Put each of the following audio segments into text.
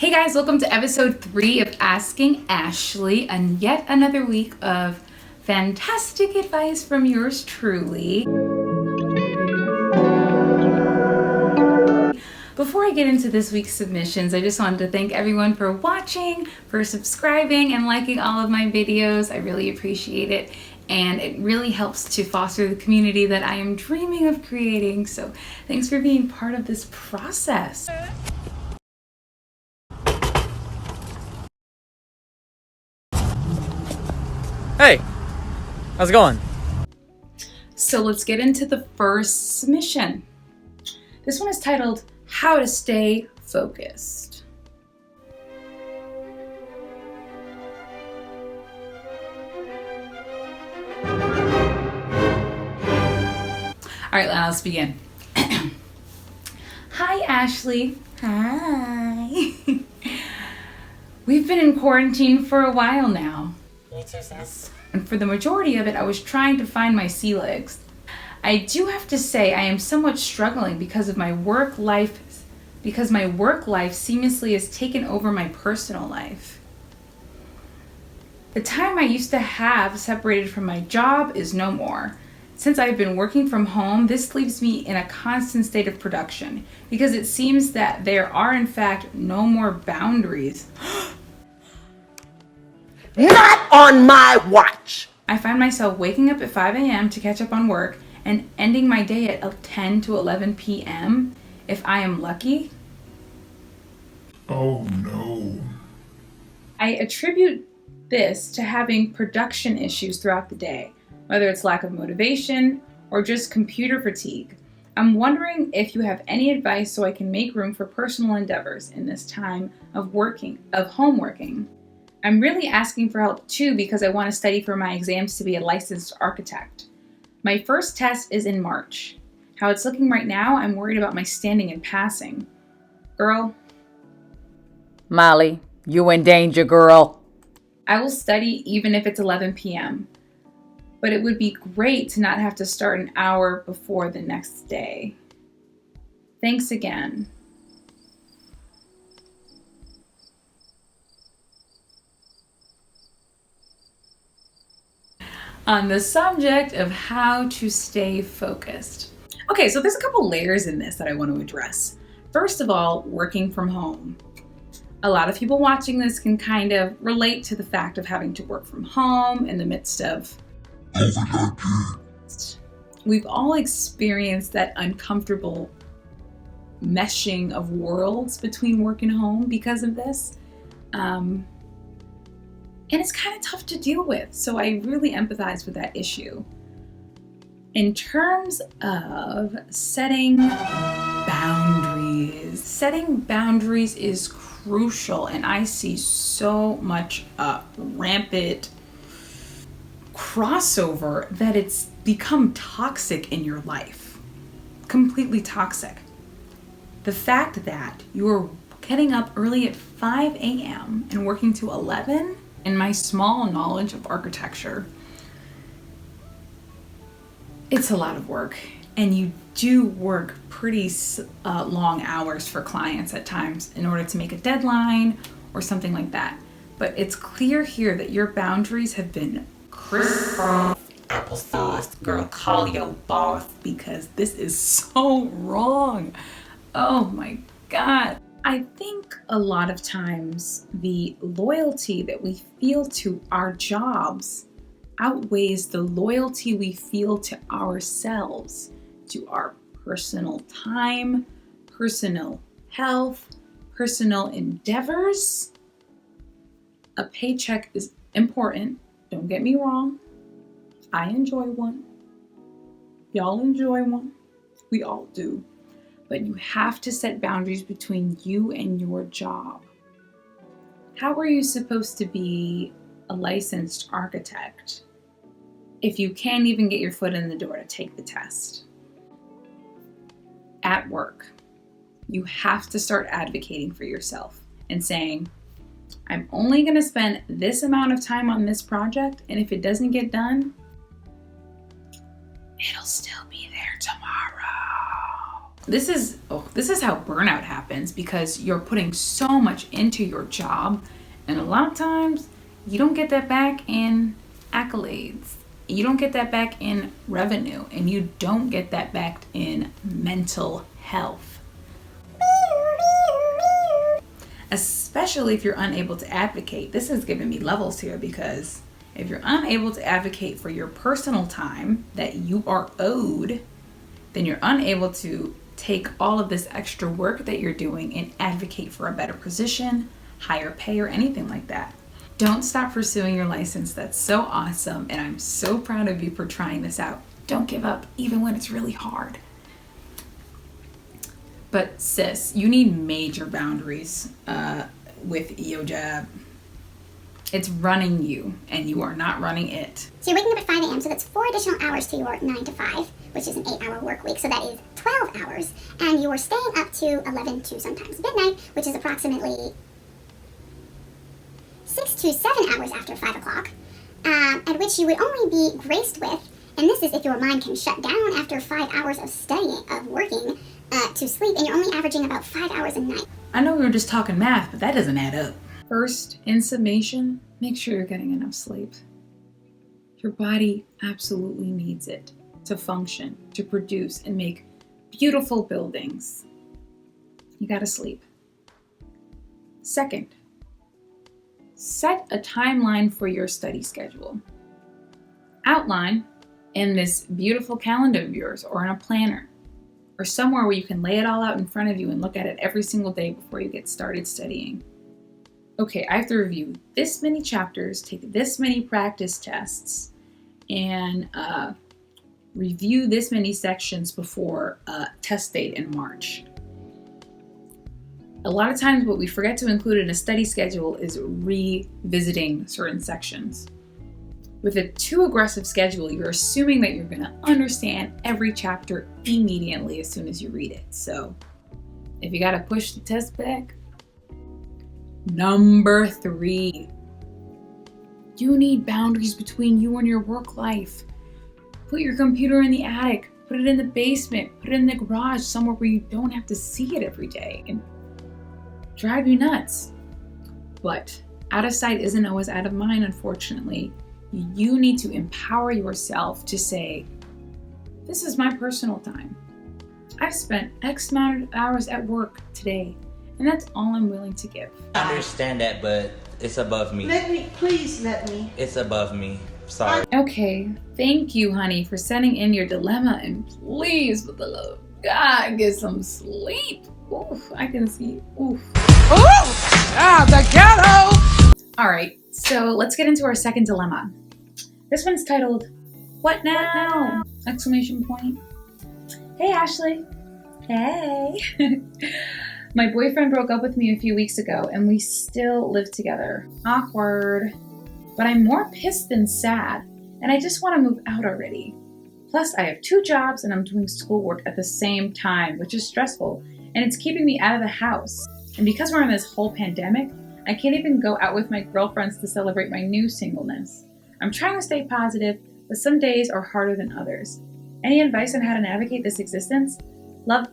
Hey guys, welcome to episode 3 of Asking Ashley, and yet another week of fantastic advice from yours truly. Before I get into this week's submissions, I just wanted to thank everyone for watching, for subscribing, and liking all of my videos. I really appreciate it, and it really helps to foster the community that I am dreaming of creating. So thanks for being part of this process. Hey, how's it going? So let's get into the first submission. This one is titled, How to Stay Focused. All right, let's begin. Hi, Ashley. Hi. We've been in quarantine for a while now. Me too, sis. And for the majority of it, I was trying to find my sea legs. I do have to say I am somewhat struggling because my work life seamlessly has taken over my personal life. The time I used to have separated from my job is no more. Since I've been working from home, this leaves me in a constant state of production because it seems that there are in fact no more boundaries. Not on my watch! I find myself waking up at 5 a.m. to catch up on work and ending my day at 10 to 11 p.m. if I am lucky. Oh no. I attribute this to having production issues throughout the day, whether it's lack of motivation or just computer fatigue. I'm wondering if you have any advice so I can make room for personal endeavors in this time of home working. I'm really asking for help too because I want to study for my exams to be a licensed architect. My first test is in March. How it's looking right now, I'm worried about my standing and passing. Girl, Molly, you in danger, girl. I will study even if it's 11 p.m. But it would be great to not have to start an hour before the next day. Thanks again. On the subject of how to stay focused. Okay, so there's a couple layers in this that I want to address. First of all, working from home. A lot of people watching this can kind of relate to the fact of having to work from home in the midst of COVID-19. We've all experienced that uncomfortable meshing of worlds between work and home because of this. And it's kind of tough to deal with, so I really empathize with that issue. In terms of setting boundaries is crucial, and I see so much rampant crossover that it's become toxic in your life. Completely toxic. The fact that you're getting up early at 5 a.m. and working to 11, in my small knowledge of architecture, it's a lot of work, and you do work pretty long hours for clients at times in order to make a deadline or something like that. But it's clear here that your boundaries have been crisscrossed. Applesauce, girl, call your boss, because this is so wrong. Oh my God. I think a lot of times the loyalty that we feel to our jobs outweighs the loyalty we feel to ourselves, to our personal time, personal health, personal endeavors. A paycheck is important, don't get me wrong. I enjoy one. Y'all enjoy one. We all do. But you have to set boundaries between you and your job. How are you supposed to be a licensed architect if you can't even get your foot in the door to take the test? At work, you have to start advocating for yourself and saying, I'm only going to spend this amount of time on this project, and if it doesn't get done, it'll still be there tomorrow. This is how burnout happens, because you're putting so much into your job, and a lot of times you don't get that back in accolades. You don't get that back in revenue, and you don't get that back in mental health. Especially if you're unable to advocate. This has given me levels here, because if you're unable to advocate for your personal time that you are owed, then you're unable to take all of this extra work that you're doing and advocate for a better position, higher pay, or anything like that. Don't stop pursuing your license. That's so awesome, and I'm so proud of you for trying this out. Don't give up, even when it's really hard. But sis, you need major boundaries with your job. It's running you, and you are not running it. So you're waking up at 5 a.m., so that's 4 additional hours to your 9 to 5, which is an 8-hour work week, so that is 12 hours. And you're staying up to 11 to sometimes midnight, which is approximately 6 to 7 hours after 5 o'clock, at which you would only be graced with, and this is if your mind can shut down after 5 hours of studying, of working, to sleep, and you're only averaging about 5 hours a night. I know we were just talking math, but that doesn't add up. First, in summation, make sure you're getting enough sleep. Your body absolutely needs it to function, to produce, and make beautiful buildings. You gotta sleep. Second, set a timeline for your study schedule. Outline in this beautiful calendar of yours, or in a planner, or somewhere where you can lay it all out in front of you and look at it every single day before you get started studying. Okay, I have to review this many chapters, take this many practice tests, and review this many sections before test date in March. A lot of times what we forget to include in a study schedule is revisiting certain sections. With a too aggressive schedule, you're assuming that you're going to understand every chapter immediately as soon as you read it. So if you got to push the test back. Number 3, you need boundaries between you and your work life. Put your computer in the attic, put it in the basement, put it in the garage, somewhere where you don't have to see it every day and drive you nuts. But out of sight isn't always out of mind, unfortunately. You need to empower yourself to say, this is my personal time. I've spent X amount of hours at work today, and that's all I'm willing to give. I understand that, but it's above me. Please let me. It's above me. Sorry. Okay, thank you, honey, for sending in your dilemma, and please, with the love of God, get some sleep. Oof, I can see. Oof. The ghetto! All right, so let's get into our second dilemma. This one's titled, "What now?" Exclamation point. Hey, Ashley. Hey. My boyfriend broke up with me a few weeks ago, and we still live together. Awkward. But I'm more pissed than sad, and I just want to move out already. Plus, I have 2 jobs, and I'm doing schoolwork at the same time, which is stressful, and it's keeping me out of the house. And because we're in this whole pandemic, I can't even go out with my girlfriends to celebrate my new singleness. I'm trying to stay positive, but some days are harder than others. Any advice on how to navigate this existence? Love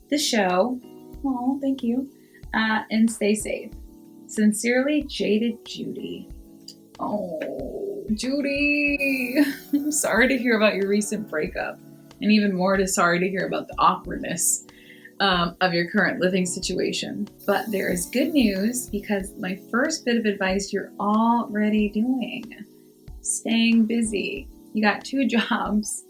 the show. Oh, thank you. And stay safe. Sincerely, Jaded Judy. Oh, Judy. I'm sorry to hear about your recent breakup, and even more sorry to hear about the awkwardness of your current living situation. But there is good news, because my first bit of advice you're already doing. Staying busy. You got 2 jobs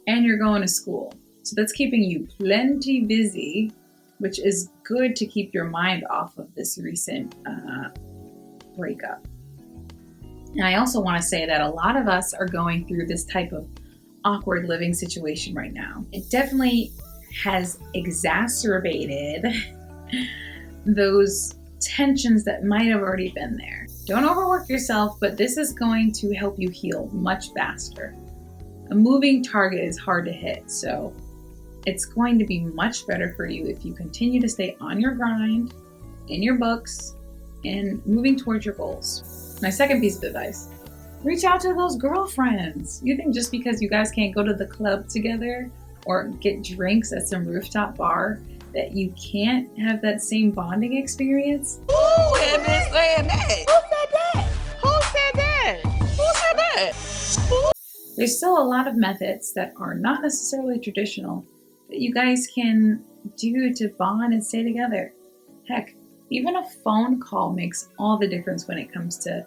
and you're going to school. So that's keeping you plenty busy, which is good to keep your mind off of this recent breakup. And I also want to say that a lot of us are going through this type of awkward living situation right now. It definitely has exacerbated those tensions that might have already been there. Don't overwork yourself, but this is going to help you heal much faster. A moving target is hard to hit, so it's going to be much better for you if you continue to stay on your grind, in your books, and moving towards your goals. My second piece of advice, reach out to those girlfriends. You think just because you guys can't go to the club together or get drinks at some rooftop bar, that you can't have that same bonding experience? Who had been saying that? Who said that? Who said that? Who said that? There's still a lot of methods that are not necessarily traditional that you guys can do to bond and stay together. Heck, even a phone call makes all the difference when it comes to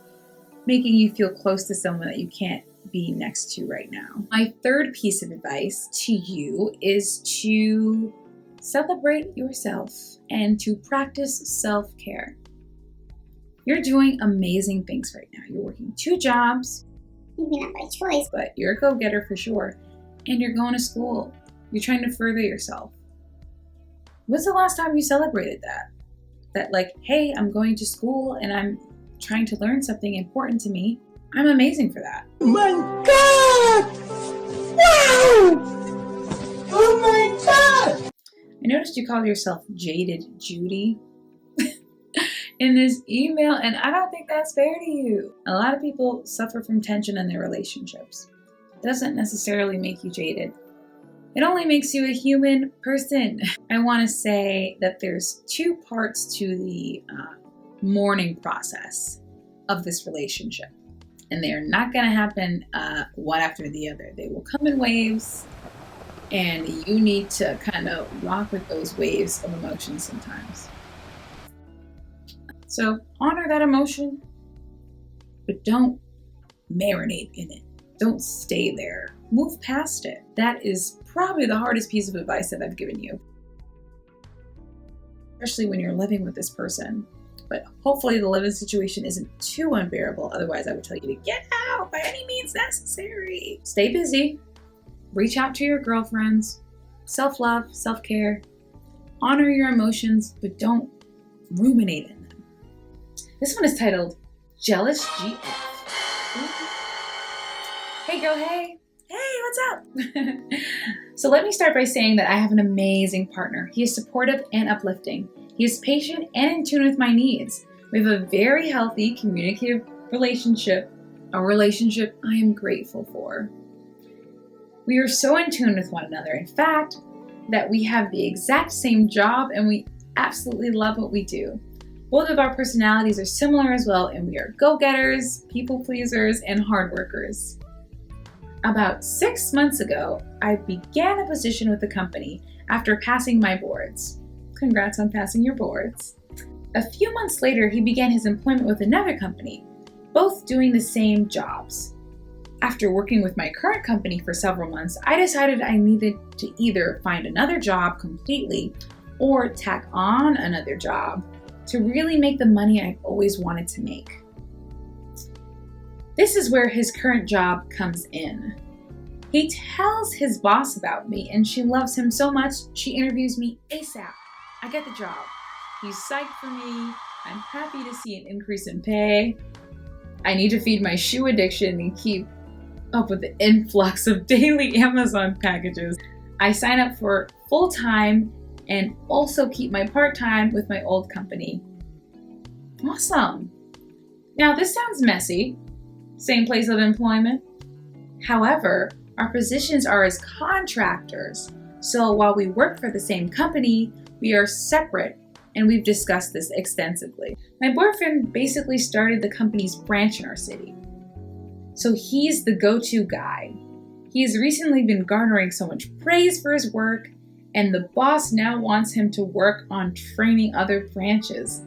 making you feel close to someone that you can't be next to right now. My third piece of advice to you is to celebrate yourself and to practice self-care. You're doing amazing things right now. You're working 2 jobs. Maybe not by choice. But you're a go-getter for sure. And you're going to school. You're trying to further yourself. When's the last time you celebrated that? That like, hey, I'm going to school and I'm trying to learn something important to me. I'm amazing for that. Oh my God! Wow! Oh my God! I noticed you called yourself Jaded Judy in this email, and I don't think that's fair to you. A lot of people suffer from tension in their relationships. It doesn't necessarily make you jaded. It only makes you a human person. I want to say that there's 2 parts to the mourning process of this relationship. And they are not going to happen one after the other. They will come in waves, and you need to kind of rock with those waves of emotions sometimes. So honor that emotion, but don't marinate in it. Don't stay there. Move past it. That is probably the hardest piece of advice that I've given you, especially when you're living with this person. But hopefully the living situation isn't too unbearable. Otherwise, I would tell you to get out by any means necessary. Stay busy. Reach out to your girlfriends. Self-love, self-care. Honor your emotions, but don't ruminate in them. This one is titled Jealous GF. Hey girl, hey. Hey, what's up? So let me start by saying that I have an amazing partner. He is supportive and uplifting. He is patient and in tune with my needs. We have a very healthy, communicative relationship, a relationship I am grateful for. We are so in tune with one another, in fact, that we have the exact same job and we absolutely love what we do. Both of our personalities are similar as well, and we are go-getters, people pleasers, and hard workers. About 6 months ago, I began a position with the company after passing my boards. Congrats on passing your boards. A few months later, he began his employment with another company, both doing the same jobs. After working with my current company for several months, I decided I needed to either find another job completely or tack on another job to really make the money I've always wanted to make. This is where his current job comes in. He tells his boss about me and she loves him so much, she interviews me ASAP. I get the job. He's psyched for me. I'm happy to see an increase in pay. I need to feed my shoe addiction and keep up with the influx of daily Amazon packages. I sign up for full-time and also keep my part-time with my old company. Awesome. Now this sounds messy. Same place of employment. However, our positions are as contractors. So while we work for the same company, we are separate, and we've discussed this extensively. My boyfriend basically started the company's branch in our city. So he's the go-to guy. He has recently been garnering so much praise for his work, and the boss now wants him to work on training other branches.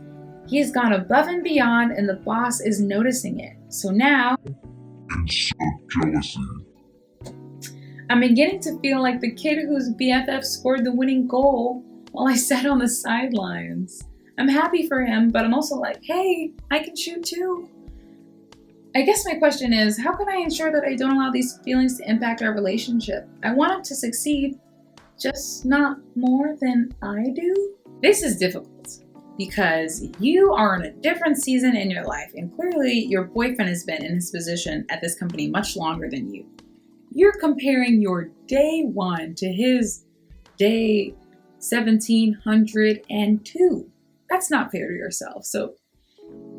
He has gone above and beyond, and the boss is noticing it. So now, jealousy. I'm beginning to feel like the kid whose BFF scored the winning goal while I sat on the sidelines. I'm happy for him, but I'm also like, hey, I can shoot too. I guess my question is, how can I ensure that I don't allow these feelings to impact our relationship? I want him to succeed, just not more than I do. This is difficult because you are in a different season in your life, and clearly your boyfriend has been in his position at this company much longer than you. You're comparing your day 1 to his day 1702. That's not fair to yourself. So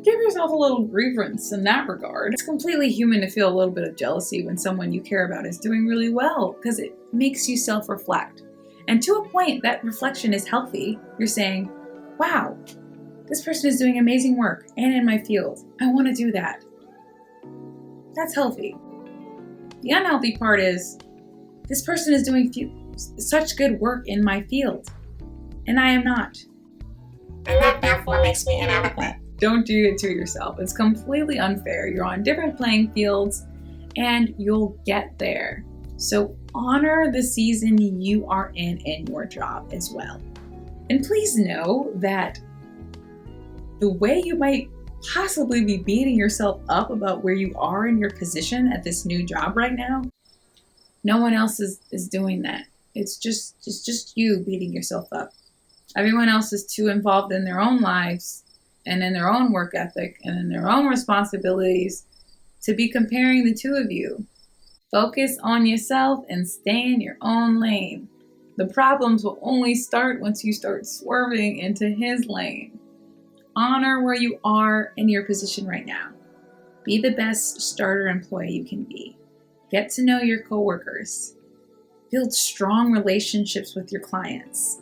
Give yourself a little grievance in that regard. It's completely human to feel a little bit of jealousy when someone you care about is doing really well, because it makes you self-reflect. And to a point, that reflection is healthy. You're saying, wow, this person is doing amazing work and in my field. I want to do that. That's healthy. The unhealthy part is, this person is doing such good work in my field, and I am not. And that therefore makes me inadequate. Don't do it to yourself. It's completely unfair. You're on different playing fields, and you'll get there. So honor the season you are in your job as well. And please know that the way you might possibly be beating yourself up about where you are in your position at this new job right now, no one else is doing that. It's just you beating yourself up. Everyone else is too involved in their own lives and in their own work ethic and in their own responsibilities to be comparing the two of you. Focus on yourself and stay in your own lane. The problems will only start once you start swerving into his lane. Honor where you are in your position right now. Be the best starter employee you can be. Get to know your coworkers. Build strong relationships with your clients.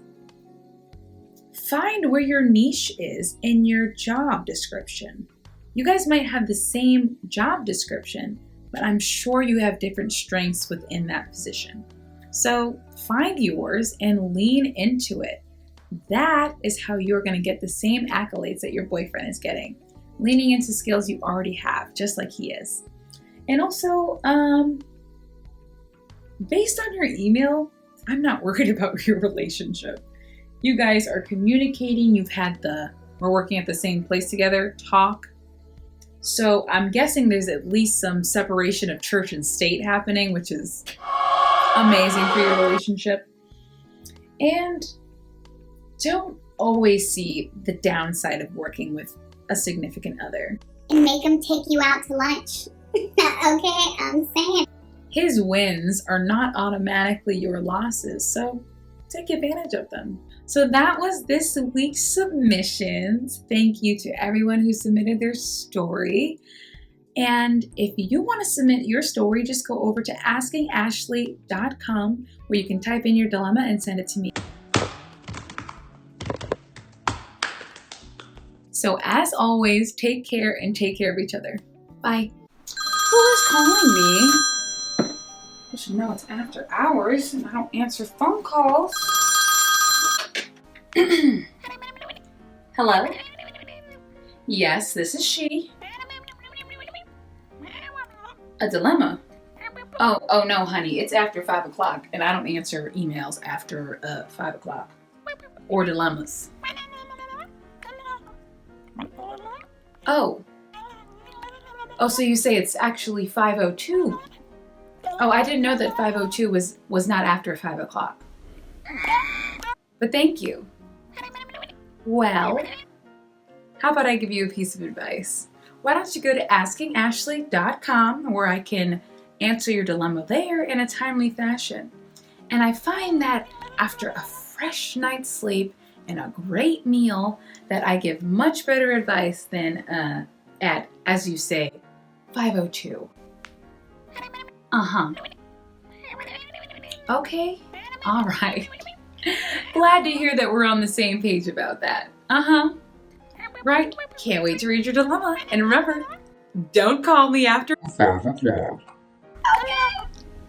Find where your niche is in your job description. You guys might have the same job description, but I'm sure you have different strengths within that position. So find yours and lean into it. That is how you're going to get the same accolades that your boyfriend is getting. Leaning into skills you already have, just like he is. And also, based on your email, I'm not worried about your relationship. You guys are communicating. You've had we're working at the same place together, talk. So I'm guessing there's at least some separation of church and state happening, which is amazing for your relationship. And don't always see the downside of working with a significant other. And make them take you out to lunch. Okay, I'm saying. His wins are not automatically your losses, so take advantage of them. So that was this week's submissions. Thank you to everyone who submitted their story. And if you want to submit your story, just go over to askingashley.com where you can type in your dilemma and send it to me. So as always, take care and take care of each other. Bye. Who is calling me? I should know it's after hours and I don't answer phone calls. Hello? Yes, this is she. A dilemma? Oh no, honey, it's after 5 o'clock and I don't answer emails after 5 o'clock. Or dilemmas. Oh, so you say it's actually 5:02. Oh, I didn't know that 5:02 was not after 5 o'clock. But thank you. Well, how about I give you a piece of advice? Why don't you go to askingashley.com where I can answer your dilemma there in a timely fashion. And I find that after a fresh night's sleep and a great meal that I give much better advice than at, as you say, 5:02. Okay, all right. Glad to hear that we're on the same page about that. Right, can't wait to read your dilemma. And remember, don't call me after 5 o'clock.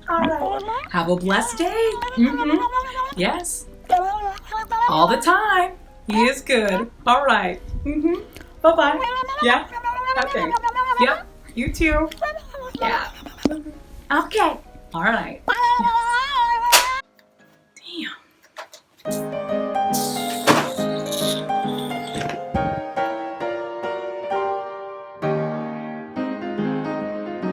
All right. Have a blessed day. Yes. All the time. He is good. All right. Bye-bye. Yeah. Okay. Yep. You too. Yeah. Okay. All right.